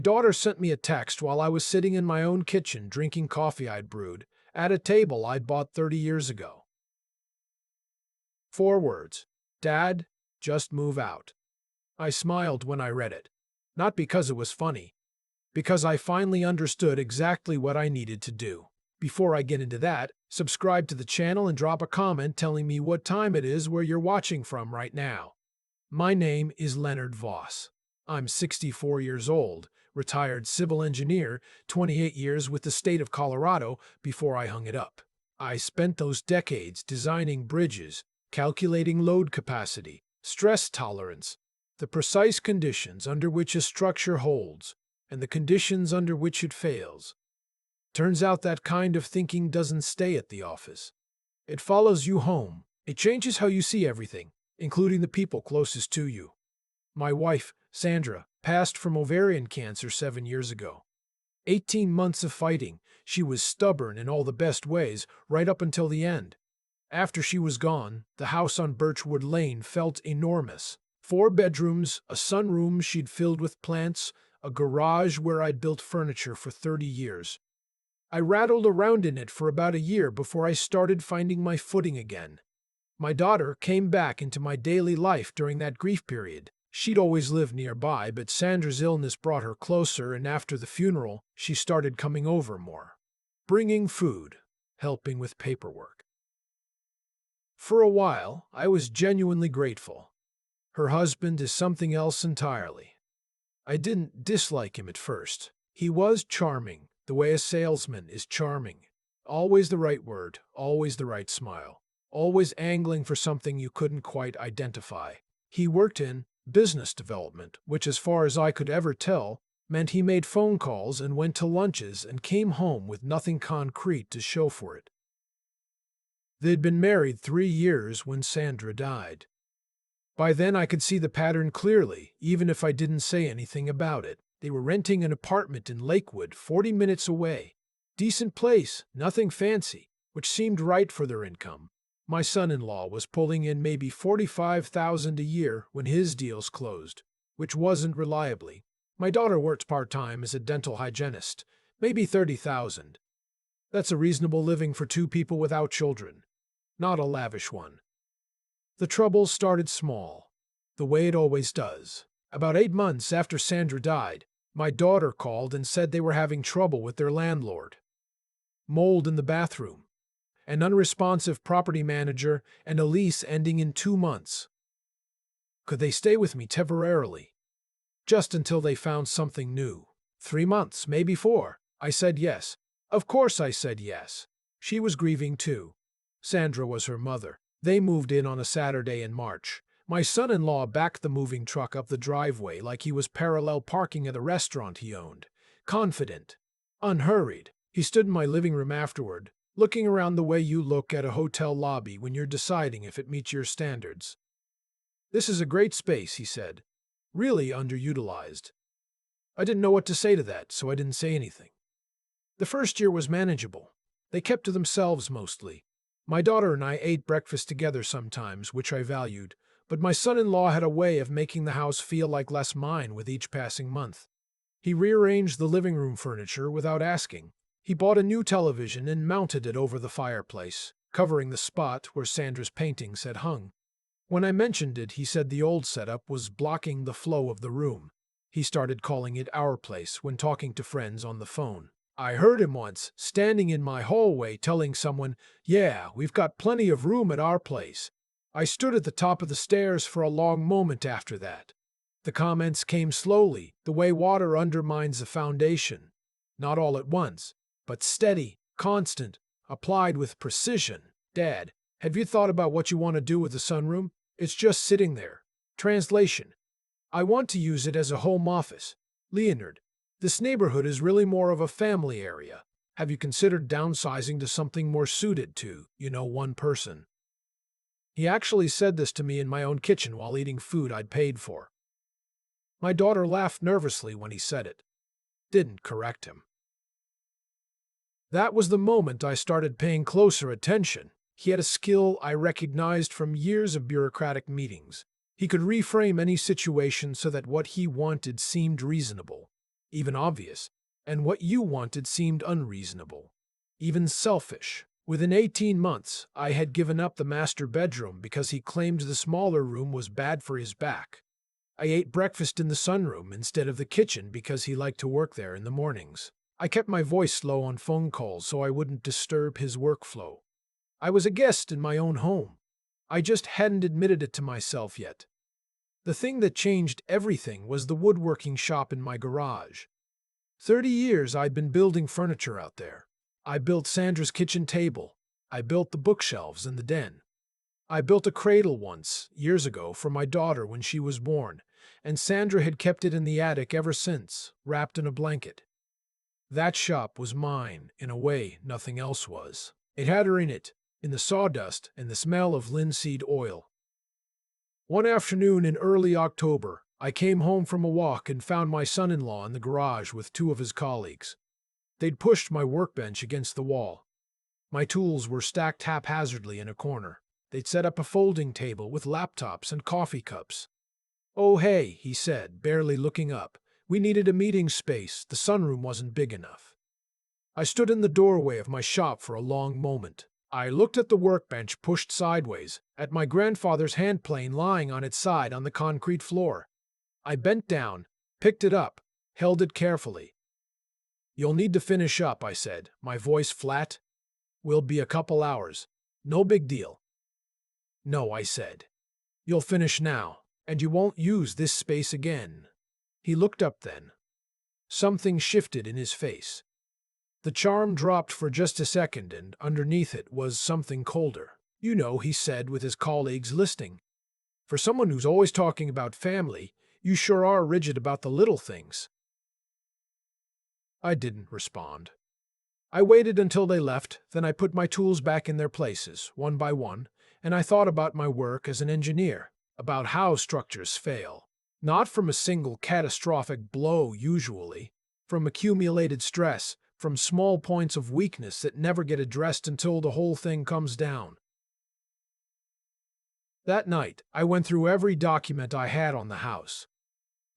My daughter sent me a text while I was sitting in my own kitchen drinking coffee I'd brewed at a table I'd bought 30 years ago. 4 words. Dad, just move out. I smiled when I read it. Not because it was funny, because I finally understood exactly what I needed to do. Before I get into that, subscribe to the channel and drop a comment telling me what time it is where you're watching from right now. My name is Leonard Voss. I'm 64 years old, retired civil engineer, 28 years with the state of Colorado before I hung it up. I spent those decades designing bridges, calculating load capacity, stress tolerance, the precise conditions under which a structure holds, and the conditions under which it fails. Turns out that kind of thinking doesn't stay at the office. It follows you home. It changes how you see everything, including the people closest to you. My wife, Sandra, passed from ovarian cancer 7 years ago. 18 months of fighting. She was stubborn in all the best ways, right up until the end. After she was gone, the house on Birchwood Lane felt enormous. 4 bedrooms, a sunroom she'd filled with plants, a garage where I'd built furniture for 30 years. I rattled around in it for about a year before I started finding my footing again. My daughter came back into my daily life during that grief period. She'd always lived nearby, but Sandra's illness brought her closer, and after the funeral, she started coming over more. Bringing food, helping with paperwork. For a while, I was genuinely grateful. Her husband is something else entirely. I didn't dislike him at first. He was charming, the way a salesman is charming. Always the right word, always the right smile, always angling for something you couldn't quite identify. He worked in business development, which as far as I could ever tell, meant he made phone calls and went to lunches and came home with nothing concrete to show for it. They'd been married 3 years when Sandra died. By then I could see the pattern clearly, even if I didn't say anything about it. They were renting an apartment in Lakewood, 40 minutes away. Decent place, nothing fancy, which seemed right for their income. My son-in-law was pulling in maybe $45,000 a year when his deals closed, which wasn't reliably. My daughter worked part-time as a dental hygienist, maybe $30,000. That's a reasonable living for 2 people without children. Not a lavish one. The trouble started small, the way it always does. About 8 months after Sandra died, my daughter called and said they were having trouble with their landlord. Mold in the bathroom, an unresponsive property manager, and a lease ending in 2 months. Could they stay with me temporarily? Just until they found something new. 3 months, maybe 4. I said yes. Of course I said yes. She was grieving too. Sandra was her mother. They moved in on a Saturday in March. My son-in-law backed the moving truck up the driveway like he was parallel parking at a restaurant he owned. Confident. Unhurried. He stood in my living room afterward, looking around the way you look at a hotel lobby when you're deciding if it meets your standards. "This is a great space," he said. "Really underutilized." I didn't know what to say to that, so I didn't say anything. The first year was manageable. They kept to themselves mostly. My daughter and I ate breakfast together sometimes, which I valued, but my son-in-law had a way of making the house feel like less mine with each passing month. He rearranged the living room furniture without asking. He bought a new television and mounted it over the fireplace, covering the spot where Sandra's paintings had hung. When I mentioned it, he said the old setup was blocking the flow of the room. He started calling it our place when talking to friends on the phone. I heard him once, standing in my hallway, telling someone, "Yeah, we've got plenty of room at our place." I stood at the top of the stairs for a long moment after that. The comments came slowly, the way water undermines a foundation. Not all at once, but steady, constant, applied with precision. "Dad, have you thought about what you want to do with the sunroom? It's just sitting there." Translation: I want to use it as a home office. Leonard, this neighborhood is really more of a family area. Have you considered downsizing to something more suited to, one person? He actually said this to me in my own kitchen while eating food I'd paid for. My daughter laughed nervously when he said it. Didn't correct him. That was the moment I started paying closer attention. He had a skill I recognized from years of bureaucratic meetings. He could reframe any situation so that what he wanted seemed reasonable. even obvious, and what you wanted seemed unreasonable, even selfish. Within 18 months, I had given up the master bedroom because he claimed the smaller room was bad for his back. I ate breakfast in the sunroom instead of the kitchen because he liked to work there in the mornings. I kept my voice low on phone calls so I wouldn't disturb his workflow. I was a guest in my own home. I just hadn't admitted it to myself yet. The thing that changed everything was the woodworking shop in my garage. 30 years I'd been building furniture out there. I built Sandra's kitchen table. I built the bookshelves in the den. I built a cradle once, years ago, for my daughter when she was born, and Sandra had kept it in the attic ever since, wrapped in a blanket. That shop was mine, in a way nothing else was. It had her in it, in the sawdust and the smell of linseed oil. One afternoon in early October, I came home from a walk and found my son-in-law in the garage with two of his colleagues. They'd pushed my workbench against the wall. My tools were stacked haphazardly in a corner. They'd set up a folding table with laptops and coffee cups. "Oh, hey," he said, barely looking up. "We needed a meeting space. The sunroom wasn't big enough." I stood in the doorway of my shop for a long moment. I looked at the workbench pushed sideways, at my grandfather's handplane lying on its side on the concrete floor. I bent down, picked it up, held it carefully. "You'll need to finish up," I said, my voice flat. "Will be a couple hours. No big deal." "No," I said. "You'll finish now, and you won't use this space again." He looked up then. Something shifted in his face. The charm dropped for just a second, and underneath it was something colder. "You know," he said with his colleagues listening, "for someone who's always talking about family, you sure are rigid about the little things." I didn't respond. I waited until they left, then I put my tools back in their places, one by one, and I thought about my work as an engineer, about how structures fail. Not from a single catastrophic blow usually, from accumulated stress, from small points of weakness that never get addressed until the whole thing comes down. That night, I went through every document I had on the house.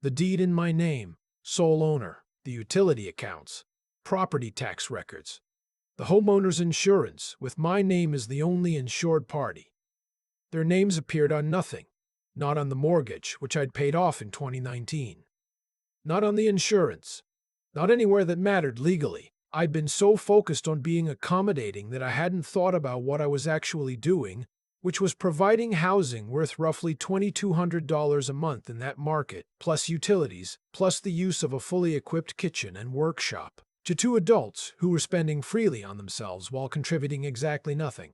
The deed in my name, sole owner, the utility accounts, property tax records, the homeowner's insurance, with my name as the only insured party. Their names appeared on nothing, not on the mortgage, which I'd paid off in 2019, not on the insurance, not anywhere that mattered legally. I'd been so focused on being accommodating that I hadn't thought about what I was actually doing, which was providing housing worth roughly $2,200 a month in that market, plus utilities, plus the use of a fully equipped kitchen and workshop, to two adults who were spending freely on themselves while contributing exactly nothing.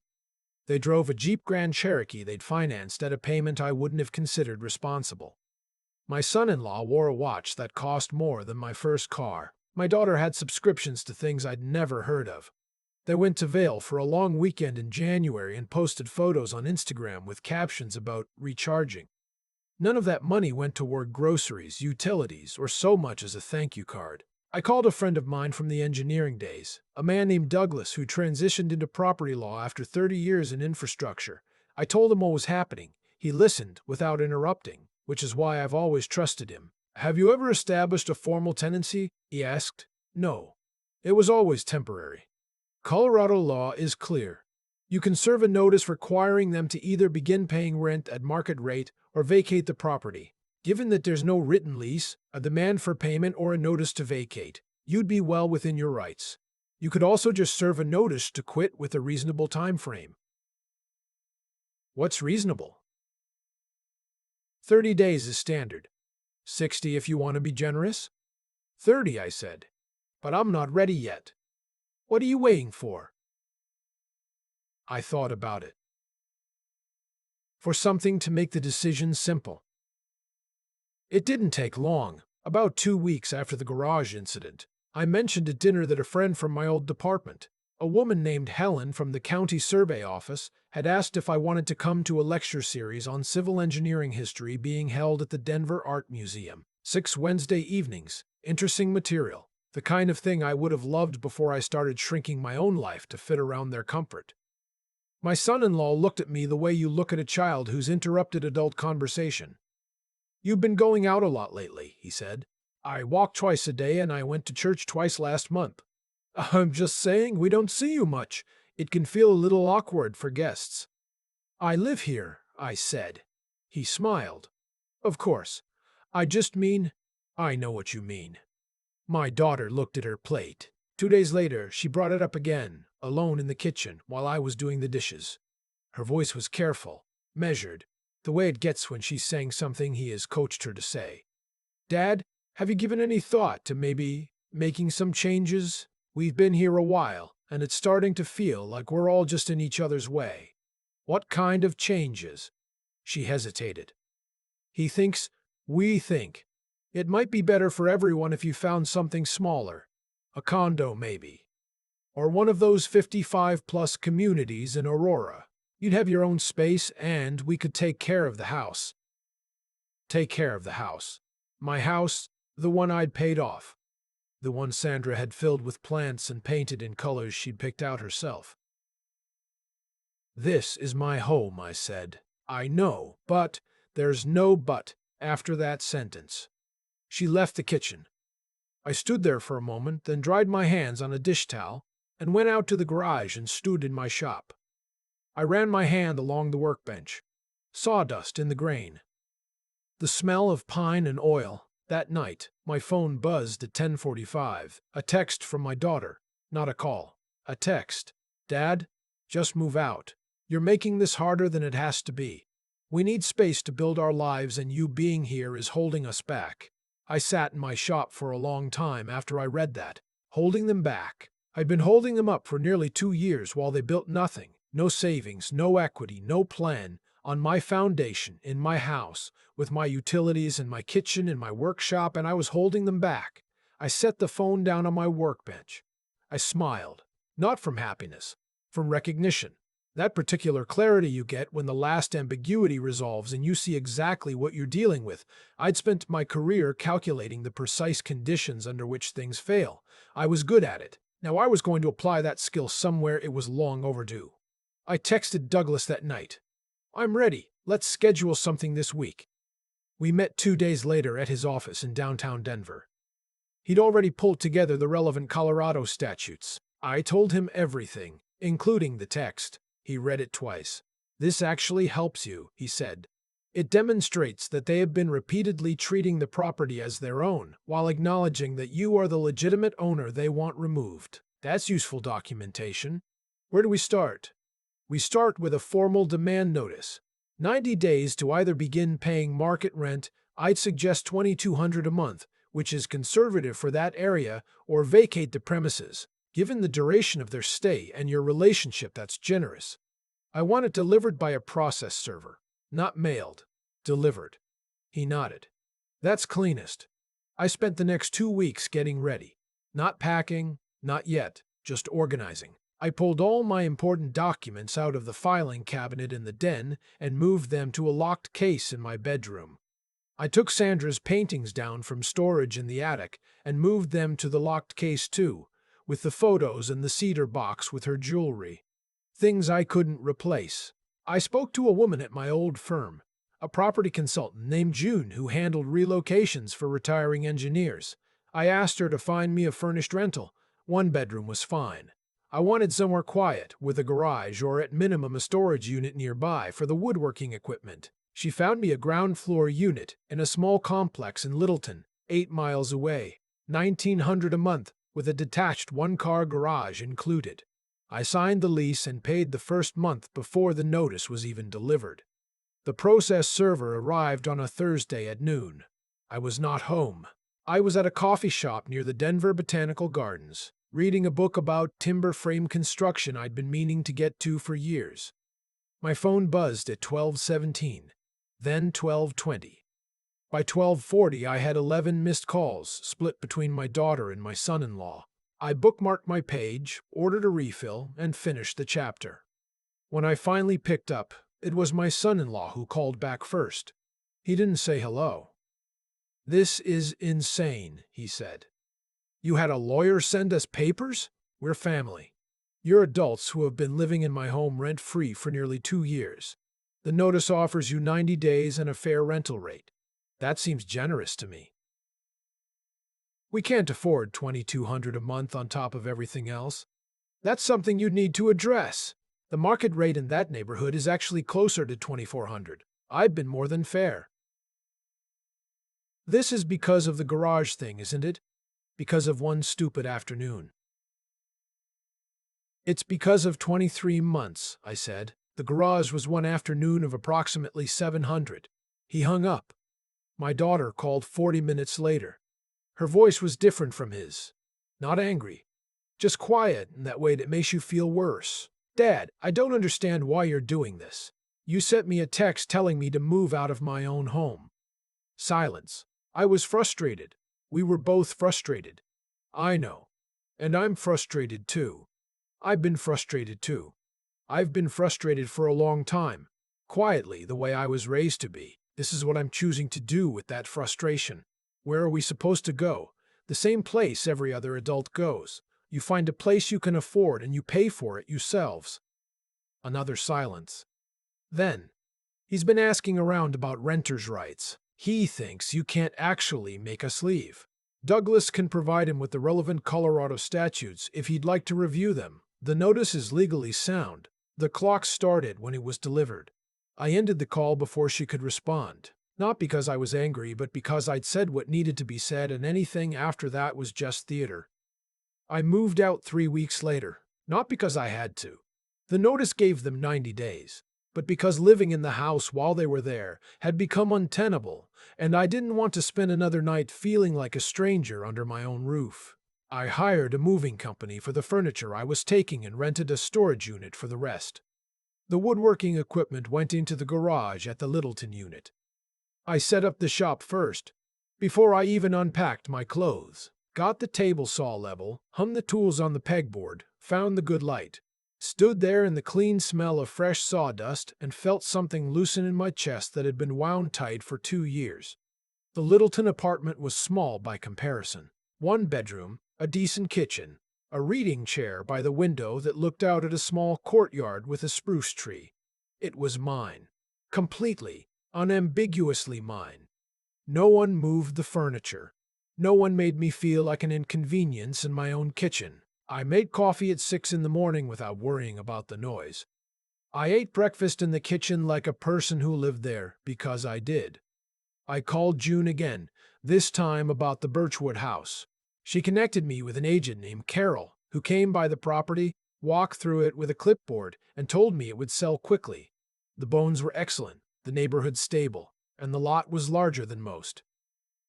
They drove a Jeep Grand Cherokee they'd financed at a payment I wouldn't have considered responsible. My son-in-law wore a watch that cost more than my first car. My daughter had subscriptions to things I'd never heard of. They went to Vail for a long weekend in January and posted photos on Instagram with captions about recharging. None of that money went toward groceries, utilities, or so much as a thank you card. I called a friend of mine from the engineering days, a man named Douglas who transitioned into property law after 30 years in infrastructure. I told him what was happening. He listened without interrupting, which is why I've always trusted him. "Have you ever established a formal tenancy?" he asked. "No. It was always temporary. Colorado law is clear. You can serve a notice requiring them to either begin paying rent at market rate or vacate the property. Given that there's no written lease, a demand for payment, or a notice to vacate, you'd be well within your rights. You could also just serve a notice to quit with a reasonable time frame." "What's reasonable?" 30 days is standard. 60 if you want to be generous. 30, I said. "But I'm not ready yet." "What are you waiting for?" I thought about it. For something to make the decision simple. It didn't take long. About 2 weeks after the garage incident, I mentioned at dinner that a friend from my old department, a woman named Helen from the county survey office, had asked if I wanted to come to a lecture series on civil engineering history being held at the Denver Art Museum. 6 Wednesday evenings. Interesting material. The kind of thing I would have loved before I started shrinking my own life to fit around their comfort. My son-in-law looked at me the way you look at a child who's interrupted adult conversation. "You've been going out a lot lately," he said. I walk twice a day and I went to church twice last month. I'm just saying we don't see you much. It can feel a little awkward for guests. I live here, I said. He smiled. Of course. I just mean, I know what you mean. My daughter looked at her plate. 2 days later, she brought it up again, alone in the kitchen, while I was doing the dishes. Her voice was careful, measured, the way it gets when she's saying something he has coached her to say. Dad, have you given any thought to maybe making some changes? We've been here a while, and it's starting to feel like we're all just in each other's way. What kind of changes? She hesitated. We think. It might be better for everyone if you found something smaller. A condo, maybe. Or one of those 55-plus communities in Aurora. You'd have your own space, and we could take care of the house. Take care of the house. My house, the one I'd paid off. The one Sandra had filled with plants and painted in colors she'd picked out herself. This is my home, I said. I know, but there's no but after that sentence. She left the kitchen. I stood there for a moment, then dried my hands on a dish towel and went out to the garage and stood in my shop. I ran my hand along the workbench. Sawdust in the grain. The smell of pine and oil. That night, my phone buzzed at 10:45. A text from my daughter. Not a call. A text. Dad, just move out. You're making this harder than it has to be. We need space to build our lives, and you being here is holding us back. I sat in my shop for a long time after I read that. Holding them back. I'd been holding them up for nearly 2 years while they built nothing. No savings, no equity, no plan. On my foundation, in my house, with my utilities and my kitchen and my workshop, and I was holding them back. I set the phone down on my workbench. I smiled. Not from happiness. From recognition. That particular clarity you get when the last ambiguity resolves and you see exactly what you're dealing with. I'd spent my career calculating the precise conditions under which things fail. I was good at it. Now I was going to apply that skill somewhere. It was long overdue. I texted Douglas that night. I'm ready. Let's schedule something this week. We met 2 days later at his office in downtown Denver. He'd already pulled together the relevant Colorado statutes. I told him everything, including the text. He read it twice. This actually helps you, he said. It demonstrates that they have been repeatedly treating the property as their own, while acknowledging that you are the legitimate owner they want removed. That's useful documentation. Where do we start? We start with a formal demand notice. 90 days to either begin paying market rent, I'd suggest $2,200 a month, which is conservative for that area, or vacate the premises. Given the duration of their stay and your relationship, that's generous. I want it delivered by a process server, not mailed. Delivered. He nodded. That's cleanest. I spent the next 2 weeks getting ready. Not packing, not yet, just organizing. I pulled all my important documents out of the filing cabinet in the den and moved them to a locked case in my bedroom. I took Sandra's paintings down from storage in the attic and moved them to the locked case too, with the photos and the cedar box with her jewelry. Things I couldn't replace. I spoke to a woman at my old firm, a property consultant named June who handled relocations for retiring engineers. I asked her to find me a furnished rental. 1 bedroom was fine. I wanted somewhere quiet, with a garage or at minimum a storage unit nearby for the woodworking equipment. She found me a ground floor unit in a small complex in Littleton, 8 miles away, $1,900 a month, with a detached 1-car garage included. I signed the lease and paid the first month before the notice was even delivered. The process server arrived on a Thursday at noon. I was not home. I was at a coffee shop near the Denver Botanical Gardens, reading a book about timber frame construction I'd been meaning to get to for years. My phone buzzed at 12:17, then 12:20. By 12:40 I had 11 missed calls, split between my daughter and my son-in-law. I bookmarked my page, ordered a refill, and finished the chapter. When I finally picked up, it was my son-in-law who called back first. He didn't say hello. "This is insane," he said. "You had a lawyer send us papers? We're family. You're adults who have been living in my home rent-free for nearly 2 years. The notice offers you 90 days and a fair rental rate. That seems generous to me." We can't afford $2,200 a month on top of everything else. That's something you'd need to address. The market rate in that neighborhood is actually closer to $2,400. I've been more than fair. This is because of the garage thing, isn't it? Because of one stupid afternoon. It's because of 23 months, I said. The garage was one afternoon of approximately 700. He hung up. My daughter called 40 minutes later. Her voice was different from his. Not angry. Just quiet in that way that makes you feel worse. Dad, I don't understand why you're doing this. You sent me a text telling me to move out of my own home. Silence. I was frustrated. We were both frustrated. I know. And I'm frustrated too. I've been frustrated too. I've been frustrated for a long time. Quietly, the way I was raised to be. This is what I'm choosing to do with that frustration. Where are we supposed to go? The same place every other adult goes. You find a place you can afford and you pay for it yourselves. Another silence. Then, he's been asking around about renters' rights. He thinks you can't actually make us leave. Douglas can provide him with the relevant Colorado statutes if he'd like to review them. The notice is legally sound. The clock started when it was delivered. I ended the call before she could respond. Not because I was angry, but because I'd said what needed to be said, and anything after that was just theater. I moved out 3 weeks later, not because I had to. The notice gave them 90 days, but because living in the house while they were there had become untenable, and I didn't want to spend another night feeling like a stranger under my own roof. I hired a moving company for the furniture I was taking and rented a storage unit for the rest. The woodworking equipment went into the garage at the Littleton unit. I set up the shop first, before I even unpacked my clothes. Got the table saw level, hung the tools on the pegboard, found the good light, stood there in the clean smell of fresh sawdust, and felt something loosen in my chest that had been wound tight for 2 years. The Littleton apartment was small by comparison. 1 bedroom, a decent kitchen, a reading chair by the window that looked out at a small courtyard with a spruce tree. It was mine. Completely, unambiguously mine. No one moved the furniture. No one made me feel like an inconvenience in my own kitchen. I made coffee at 6 in the morning without worrying about the noise. I ate breakfast in the kitchen like a person who lived there, because I did. I called June again, this time about the Birchwood house. She connected me with an agent named Carol, who came by the property, walked through it with a clipboard, and told me it would sell quickly. The bones were excellent, the neighborhood stable, and the lot was larger than most.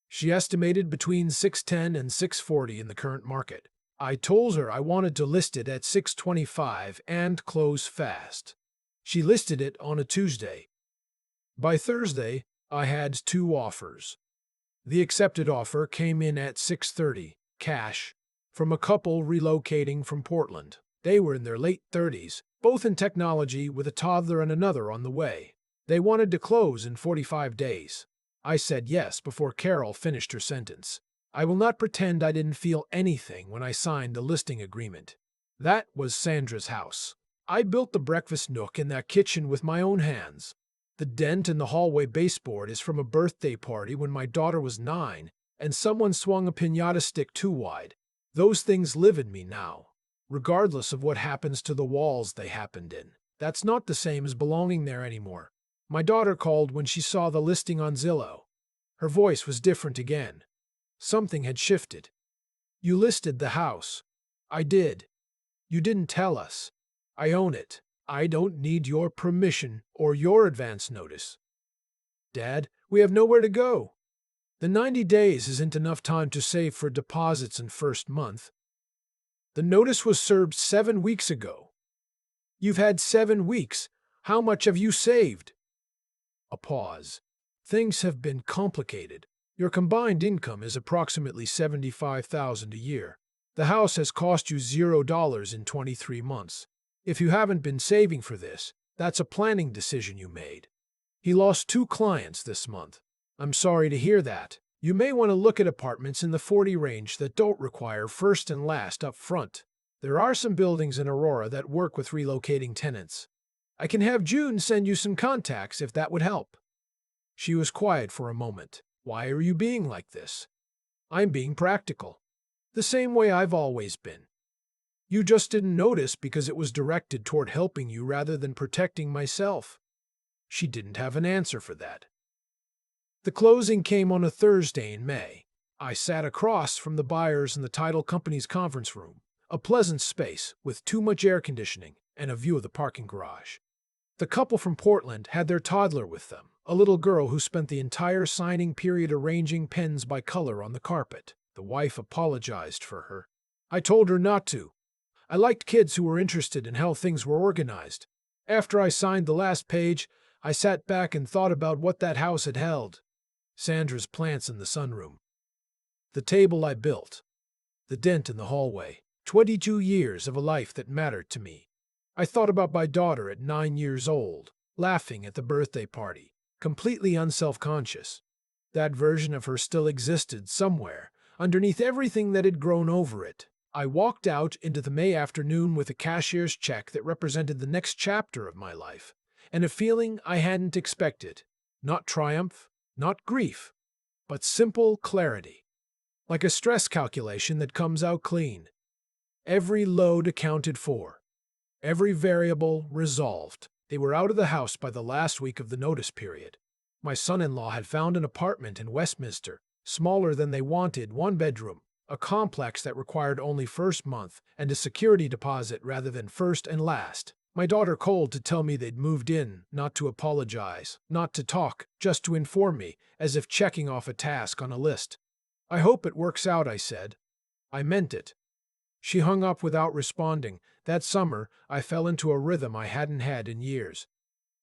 She estimated between $610 and $640 in the current market. I told her I wanted to list it at $625 and close fast. She listed it on a Tuesday. By Thursday, I had 2 offers. The accepted offer came in at $630, cash, from a couple relocating from Portland. They were in their late 30s, both in technology, with a toddler and another on the way. They wanted to close in 45 days. I said yes before Carol finished her sentence. I will not pretend I didn't feel anything when I signed the listing agreement. That was Sandra's house. I built the breakfast nook in that kitchen with my own hands. The dent in the hallway baseboard is from a birthday party when my daughter was 9, and someone swung a piñata stick too wide. Those things live in me now, regardless of what happens to the walls they happened in. That's not the same as belonging there anymore. My daughter called when she saw the listing on Zillow. Her voice was different again. Something had shifted. You listed the house. I did. You didn't tell us. I own it. I don't need your permission or your advance notice. Dad, we have nowhere to go. The 90 days isn't enough time to save for deposits in first month. The notice was served 7 weeks ago. You've had 7 weeks. How much have you saved? A pause. Things have been complicated. Your combined income is approximately $75,000 a year. The house has cost you $0 in 23 months. If you haven't been saving for this, that's a planning decision you made. He lost 2 clients this month. I'm sorry to hear that. You may want to look at apartments in the 40 range that don't require first and last up front. There are some buildings in Aurora that work with relocating tenants. I can have June send you some contacts if that would help. She was quiet for a moment. Why are you being like this? I'm being practical. The same way I've always been. You just didn't notice because it was directed toward helping you rather than protecting myself." She didn't have an answer for that. The closing came on a Thursday in May. I sat across from the buyers in the title company's conference room, a pleasant space with too much air conditioning and a view of the parking garage. The couple from Portland had their toddler with them, a little girl who spent the entire signing period arranging pens by color on the carpet. The wife apologized for her. "I told her not to. I liked kids who were interested in how things were organized. After I signed the last page, I sat back and thought about what that house had held. Sandra's plants in the sunroom. The table I built. The dent in the hallway. 22 years of a life that mattered to me. I thought about my daughter at 9 years old, laughing at the birthday party, completely unself-conscious. That version of her still existed somewhere, underneath everything that had grown over it. I walked out into the May afternoon with a cashier's check that represented the next chapter of my life, and a feeling I hadn't expected. Not triumph, not grief, but simple clarity. Like a stress calculation that comes out clean. Every load accounted for. Every variable resolved. They were out of the house by the last week of the notice period. My son-in-law had found an apartment in Westminster, smaller than they wanted, 1 bedroom, a complex that required only first month and a security deposit rather than first and last. My daughter called to tell me they'd moved in, not to apologize, not to talk, just to inform me, as if checking off a task on a list. "I hope it works out," I said. I meant it. She hung up without responding. That summer, I fell into a rhythm I hadn't had in years.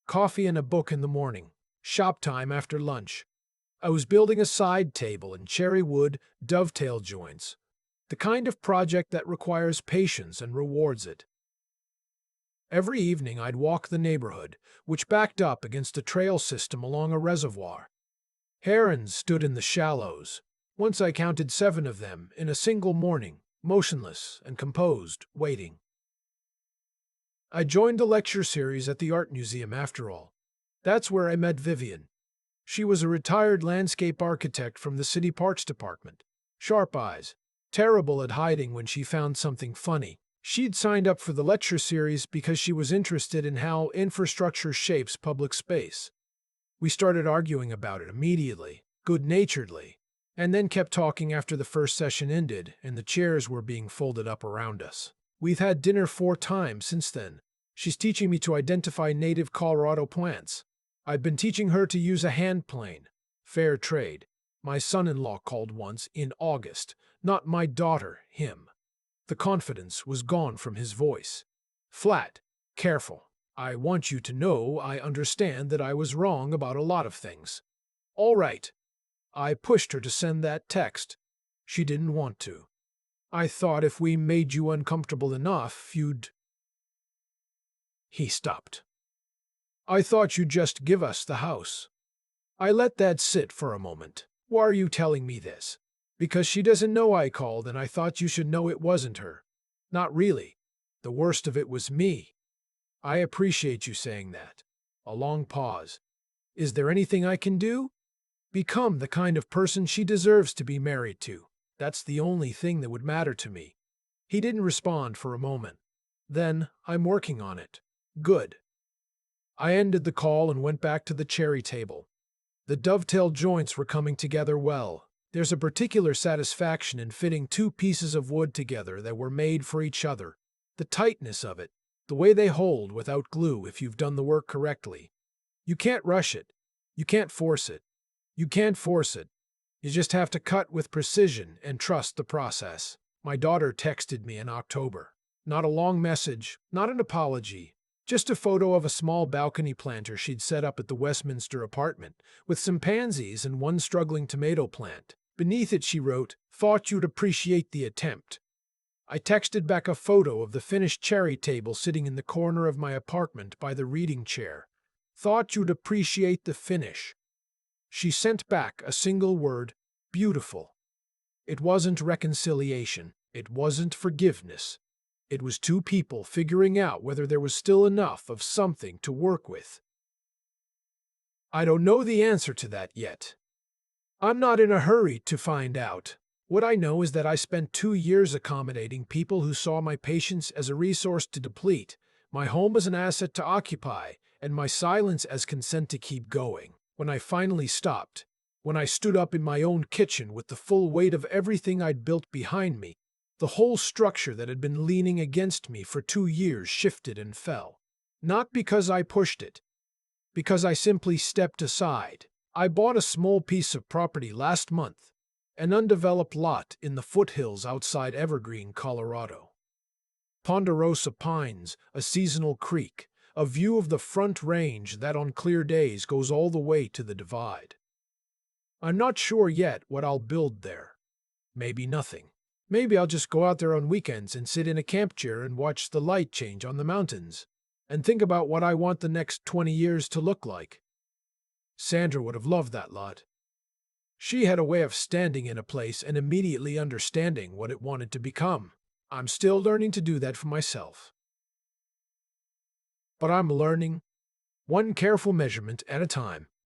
Coffee and a book in the morning. Shop time after lunch. I was building a side table in cherry wood dovetail joints. The kind of project that requires patience and rewards it. Every evening I'd walk the neighborhood, which backed up against a trail system along a reservoir. Herons stood in the shallows. Once I counted 7 of them in a single morning, motionless and composed, waiting. I joined a lecture series at the Art Museum after all. That's where I met Vivian. She was a retired landscape architect from the city parks department. Sharp eyes, terrible at hiding when she found something funny. She'd signed up for the lecture series because she was interested in how infrastructure shapes public space. We started arguing about it immediately, good-naturedly, and then kept talking after the first session ended and the chairs were being folded up around us. We've had dinner 4 times since then. She's teaching me to identify native Colorado plants. I've been teaching her to use a hand plane. Fair trade. My son-in-law called once in August, not my daughter, him. The confidence was gone from his voice. Flat, careful. "I want you to know I understand that I was wrong about a lot of things." "All right." I pushed her to send that text. She didn't want to. "I thought if we made you uncomfortable enough, you'd—" He stopped. "I thought you'd just give us the house." I let that sit for a moment. "Why are you telling me this?" "Because she doesn't know I called and I thought you should know it wasn't her." "Not really. The worst of it was me." "I appreciate you saying that." A long pause. "Is there anything I can do?" "Become the kind of person she deserves to be married to. That's the only thing that would matter to me." He didn't respond for a moment. "Then I'm working on it." "Good." I ended the call and went back to the cherry table. The dovetail joints were coming together well. There's a particular satisfaction in fitting 2 pieces of wood together that were made for each other. The tightness of it, the way they hold without glue if you've done the work correctly. You can't rush it. You can't force it. You can't force it. You just have to cut with precision and trust the process. My daughter texted me in October. Not a long message, not an apology. Just a photo of a small balcony planter she'd set up at the Westminster apartment, with some pansies and 1 struggling tomato plant. Beneath it she wrote, "Thought you'd appreciate the attempt." I texted back a photo of the finished cherry table sitting in the corner of my apartment by the reading chair. "Thought you'd appreciate the finish." She sent back a single word, "Beautiful." It wasn't reconciliation. It wasn't forgiveness. It was 2 people figuring out whether there was still enough of something to work with. I don't know the answer to that yet. I'm not in a hurry to find out. What I know is that I spent 2 years accommodating people who saw my patience as a resource to deplete, my home as an asset to occupy, and my silence as consent to keep going. When I finally stopped, when I stood up in my own kitchen with the full weight of everything I'd built behind me, the whole structure that had been leaning against me for 2 years shifted and fell. Not because I pushed it, because I simply stepped aside. I bought a small piece of property last month, an undeveloped lot in the foothills outside Evergreen, Colorado. Ponderosa Pines, a seasonal creek, a view of the Front Range that on clear days goes all the way to the Divide. I'm not sure yet what I'll build there. Maybe nothing. Maybe I'll just go out there on weekends and sit in a camp chair and watch the light change on the mountains, and think about what I want the next 20 years to look like. Sandra would have loved that lot. She had a way of standing in a place and immediately understanding what it wanted to become. I'm still learning to do that for myself. But I'm learning, one careful measurement at a time.